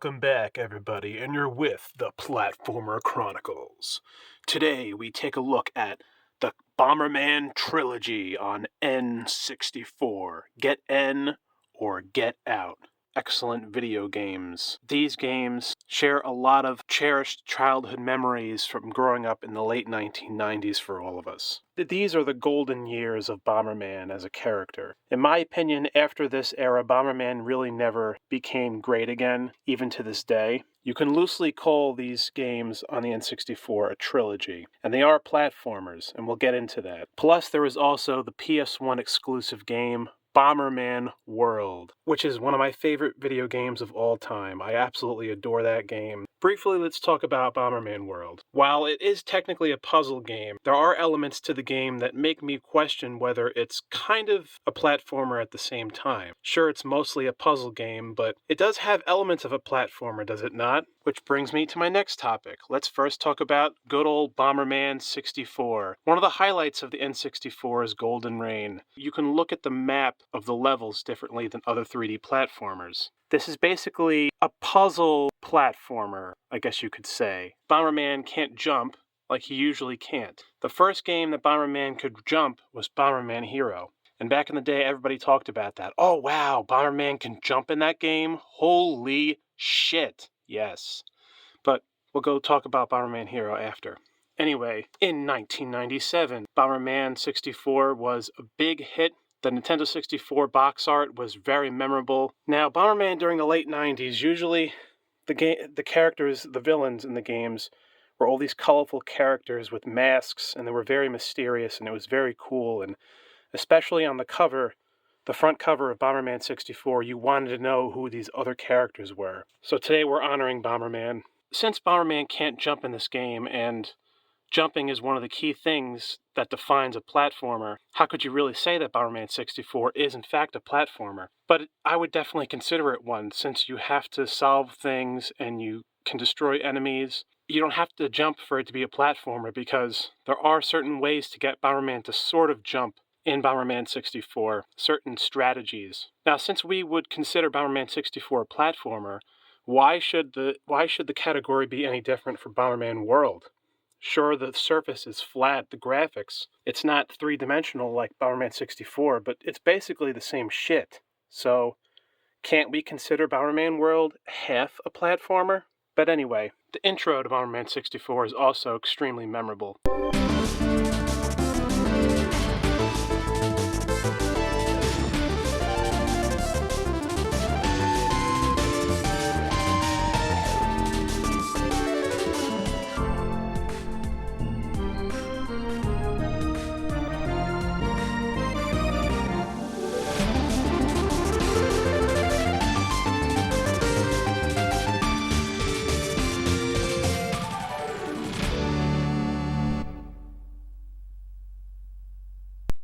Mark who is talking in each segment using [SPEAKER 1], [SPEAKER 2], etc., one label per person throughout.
[SPEAKER 1] Welcome back, everybody, and you're with the Platformer Chronicles. Today, we take a look at the Bomberman Trilogy on N64. Get N or Get Out. Excellent video games. These games share a lot of cherished childhood memories from growing up in the late 1990s for all of us. These are the golden years of Bomberman as a character. In my opinion, after this era, Bomberman really never became great again, even to this day. You can loosely call these games on the N64 a trilogy, and they are platformers, and we'll get into that. Plus, there is also the PS1 exclusive game, Bomberman World, which is one of my favorite video games of all time. I absolutely adore that game. Briefly, let's talk about Bomberman World. While it is technically a puzzle game, there are elements to the game that make me question whether it's kind of a platformer at the same time. Sure, it's mostly a puzzle game, but it does have elements of a platformer, does it not? Which brings me to my next topic. Let's first talk about good old Bomberman 64. One of the highlights of the N64 is Golden Rain. You can look at the map of the levels differently than other 3D platformers. This is basically a puzzle platformer, I guess you could say. Bomberman can't jump like he usually can't. The first game that Bomberman could jump was Bomberman Hero. And back in the day, everybody talked about that. Oh wow, Bomberman can jump in that game? Holy shit. Yes. But we'll go talk about Bomberman Hero after. Anyway, in 1997, Bomberman 64 was a big hit. The Nintendo 64 box art was very memorable. Now, Bomberman during the late 90s, usually the characters, the villains in the games, were all these colorful characters with masks, and they were very mysterious, and it was very cool. And especially on the cover, the front cover of Bomberman 64, you wanted to know who these other characters were. So today we're honoring Bomberman. Since Bomberman can't jump in this game, and jumping is one of the key things that defines a platformer, how could you really say that Bomberman 64 is in fact a platformer? But I would definitely consider it one, since you have to solve things and you can destroy enemies. You don't have to jump for it to be a platformer, because there are certain ways to get Bomberman to sort of jump in Bomberman 64, certain strategies. Now, since we would consider Bomberman 64 a platformer, why should the category be any different for Bomberman World? Sure, the surface is flat, the graphics, it's not three-dimensional like Bomberman 64, but it's basically the same shit. So, can't we consider Bomberman World half a platformer? But anyway, the intro to Bomberman 64 is also extremely memorable.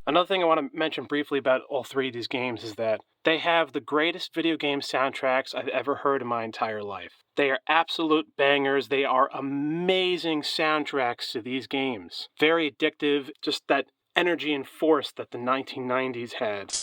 [SPEAKER 1] Another thing I want to mention briefly about all three of these games is that they have the greatest video game soundtracks I've ever heard in my entire life. They are absolute bangers. They are amazing soundtracks to these games. Very addictive, just that energy and force that the 1990s had.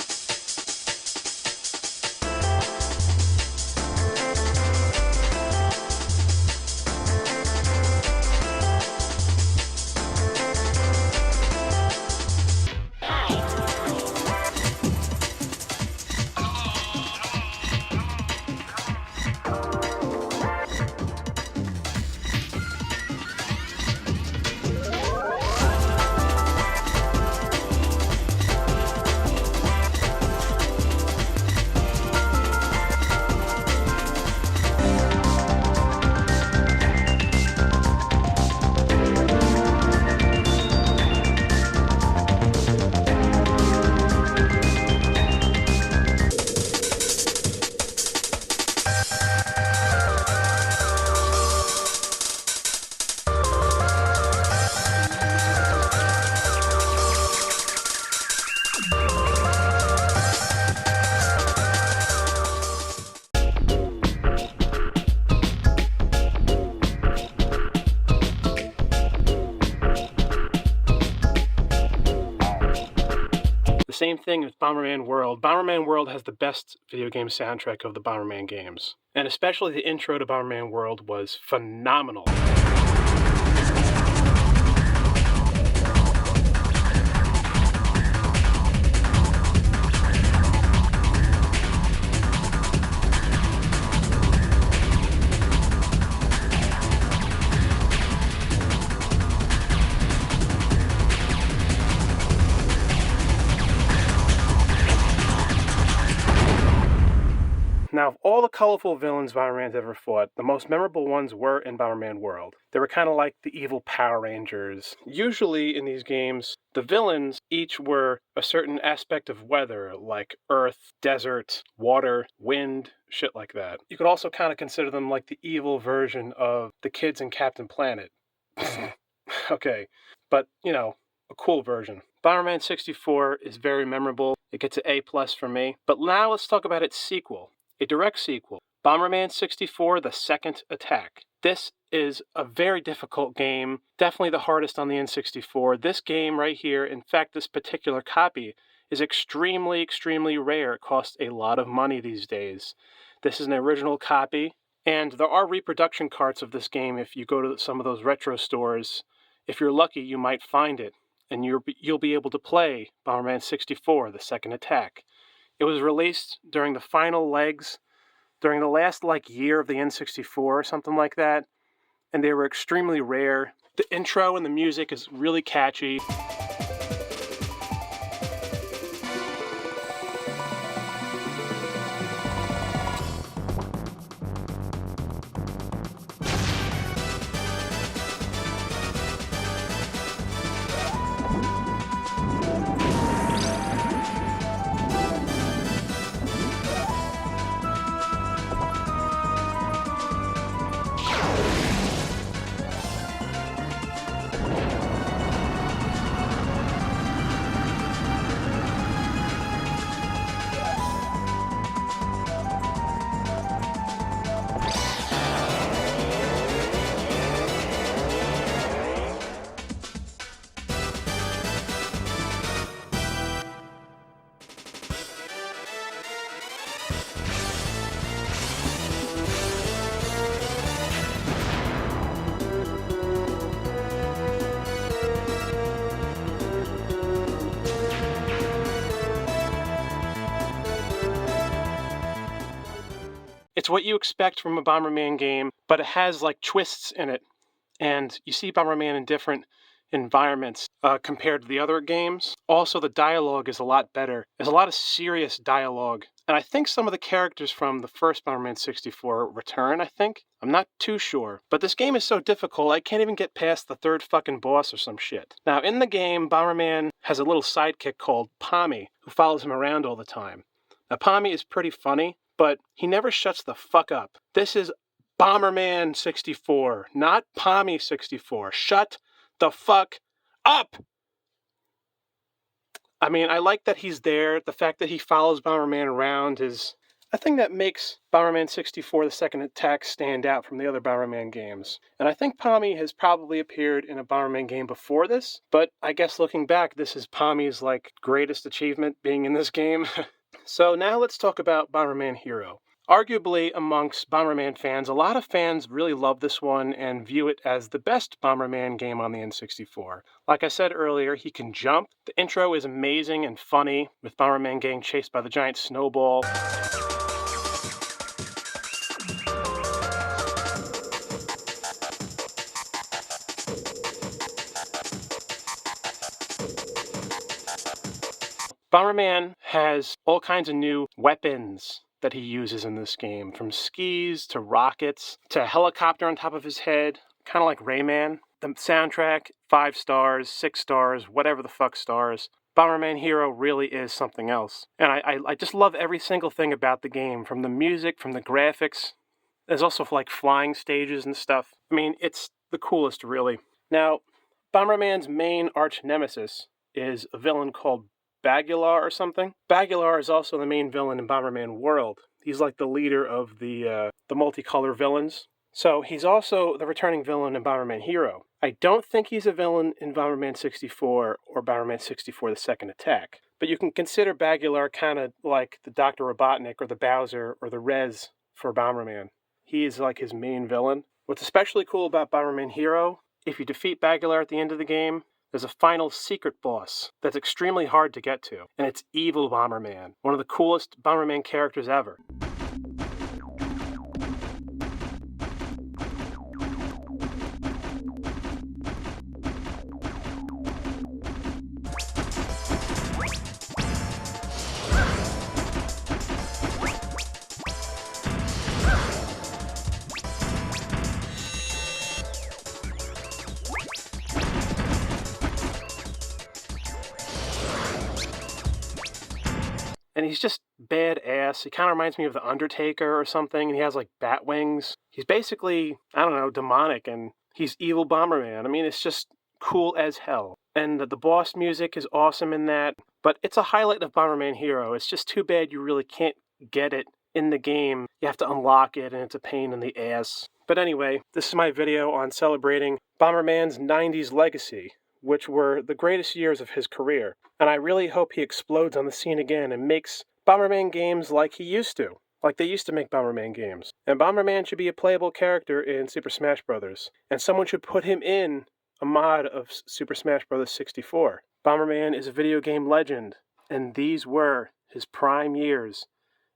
[SPEAKER 1] same thing with Bomberman World. Bomberman World has the best video game soundtrack of the Bomberman games. And especially the intro to Bomberman World was phenomenal. Now, of all the colorful villains Bomberman's ever fought, the most memorable ones were in Bomberman World. They were kind of like the evil Power Rangers. Usually in these games, the villains each were a certain aspect of weather, like earth, desert, water, wind, shit like that. You could also kind of consider them like the evil version of the kids in Captain Planet. Okay, but, you know, a cool version. Bomberman 64 is very memorable. It gets an A+ for me. But now let's talk about its sequel. A direct sequel, Bomberman 64, The Second Attack. This is a very difficult game, definitely the hardest on the N64. This game right here, in fact, this particular copy, is extremely, extremely rare. It costs a lot of money these days. This is an original copy, and there are reproduction carts of this game if you go to some of those retro stores. If you're lucky, you might find it, and you'll be able to play Bomberman 64, The Second Attack. It was released during the final legs, during the last year of the N64 or something like that, and they were extremely rare. The intro and the music is really catchy. It's what you expect from a Bomberman game, but it has twists in it. And you see Bomberman in different environments compared to the other games. Also, the dialogue is a lot better. There's a lot of serious dialogue. And I think some of the characters from the first Bomberman 64 return, I think. I'm not too sure. But this game is so difficult, I can't even get past the third fucking boss or some shit. Now, in the game, Bomberman has a little sidekick called Pommy, who follows him around all the time. Now, Pommy is pretty funny, but he never shuts the fuck up. This is Bomberman 64, not Pommy 64. Shut the fuck up! I mean, I like that he's there. The fact that he follows Bomberman around is a thing that makes Bomberman 64 The Second Attack stand out from the other Bomberman games. And I think Pommy has probably appeared in a Bomberman game before this, but I guess looking back, this is Pommy's greatest achievement being in this game. So now let's talk about Bomberman Hero. Arguably, amongst Bomberman fans, a lot of fans really love this one and view it as the best Bomberman game on the N64. Like I said earlier, he can jump. The intro is amazing and funny, with Bomberman getting chased by the giant snowball. Bomberman has all kinds of new weapons that he uses in this game, from skis to rockets to a helicopter on top of his head, kind of like Rayman. The soundtrack, 5 stars, 6 stars, whatever the fuck stars. Bomberman Hero really is something else. And I just love every single thing about the game, from the music, from the graphics. There's also flying stages and stuff. I mean, it's the coolest, really. Now, Bomberman's main arch nemesis is a villain called Bagular or something. Bagular is also the main villain in Bomberman World. He's like the leader of the multicolor villains. So he's also the returning villain in Bomberman Hero. I don't think he's a villain in Bomberman 64 or Bomberman 64 The Second Attack. But you can consider Bagular kind of like the Dr. Robotnik or the Bowser or the Rez for Bomberman. He is like his main villain. What's especially cool about Bomberman Hero, if you defeat Bagular at the end of the game, there's a final secret boss that's extremely hard to get to, and it's Evil Bomberman, one of the coolest Bomberman characters ever. And he's just badass. He kind of reminds me of The Undertaker or something, and he has like bat wings. He's basically, I don't know, demonic, and he's Evil Bomberman. I mean, it's just cool as hell. And the boss music is awesome in that, but it's a highlight of Bomberman Hero. It's just too bad you really can't get it in the game. You have to unlock it, and it's a pain in the ass. But anyway, this is my video on celebrating Bomberman's 90s legacy, which were the greatest years of his career. And I really hope he explodes on the scene again and makes Bomberman games like he used to. Like they used to make Bomberman games. And Bomberman should be a playable character in Super Smash Bros. And someone should put him in a mod of Super Smash Bros. 64. Bomberman is a video game legend, and these were his prime years.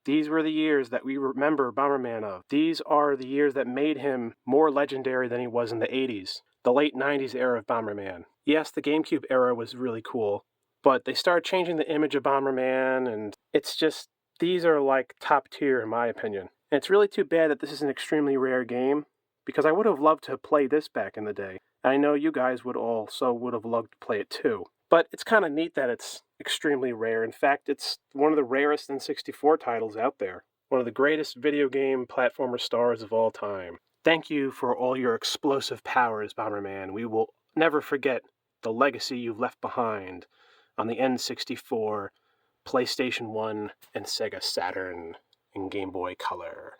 [SPEAKER 1] These were the years that we remember Bomberman of. These are the years that made him more legendary than he was in the 80s. The late 90s era of Bomberman. Yes, the GameCube era was really cool, but they started changing the image of Bomberman, and it's just, these are like top tier in my opinion. And it's really too bad that this is an extremely rare game, because I would have loved to play this back in the day. And I know you guys would have loved to play it too. But it's kind of neat that it's extremely rare. In fact, it's one of the rarest N64 titles out there. One of the greatest video game platformer stars of all time. Thank you for all your explosive powers, Bomberman. We will never forget the legacy you've left behind on the N64, PlayStation 1, and Sega Saturn, and Game Boy Color.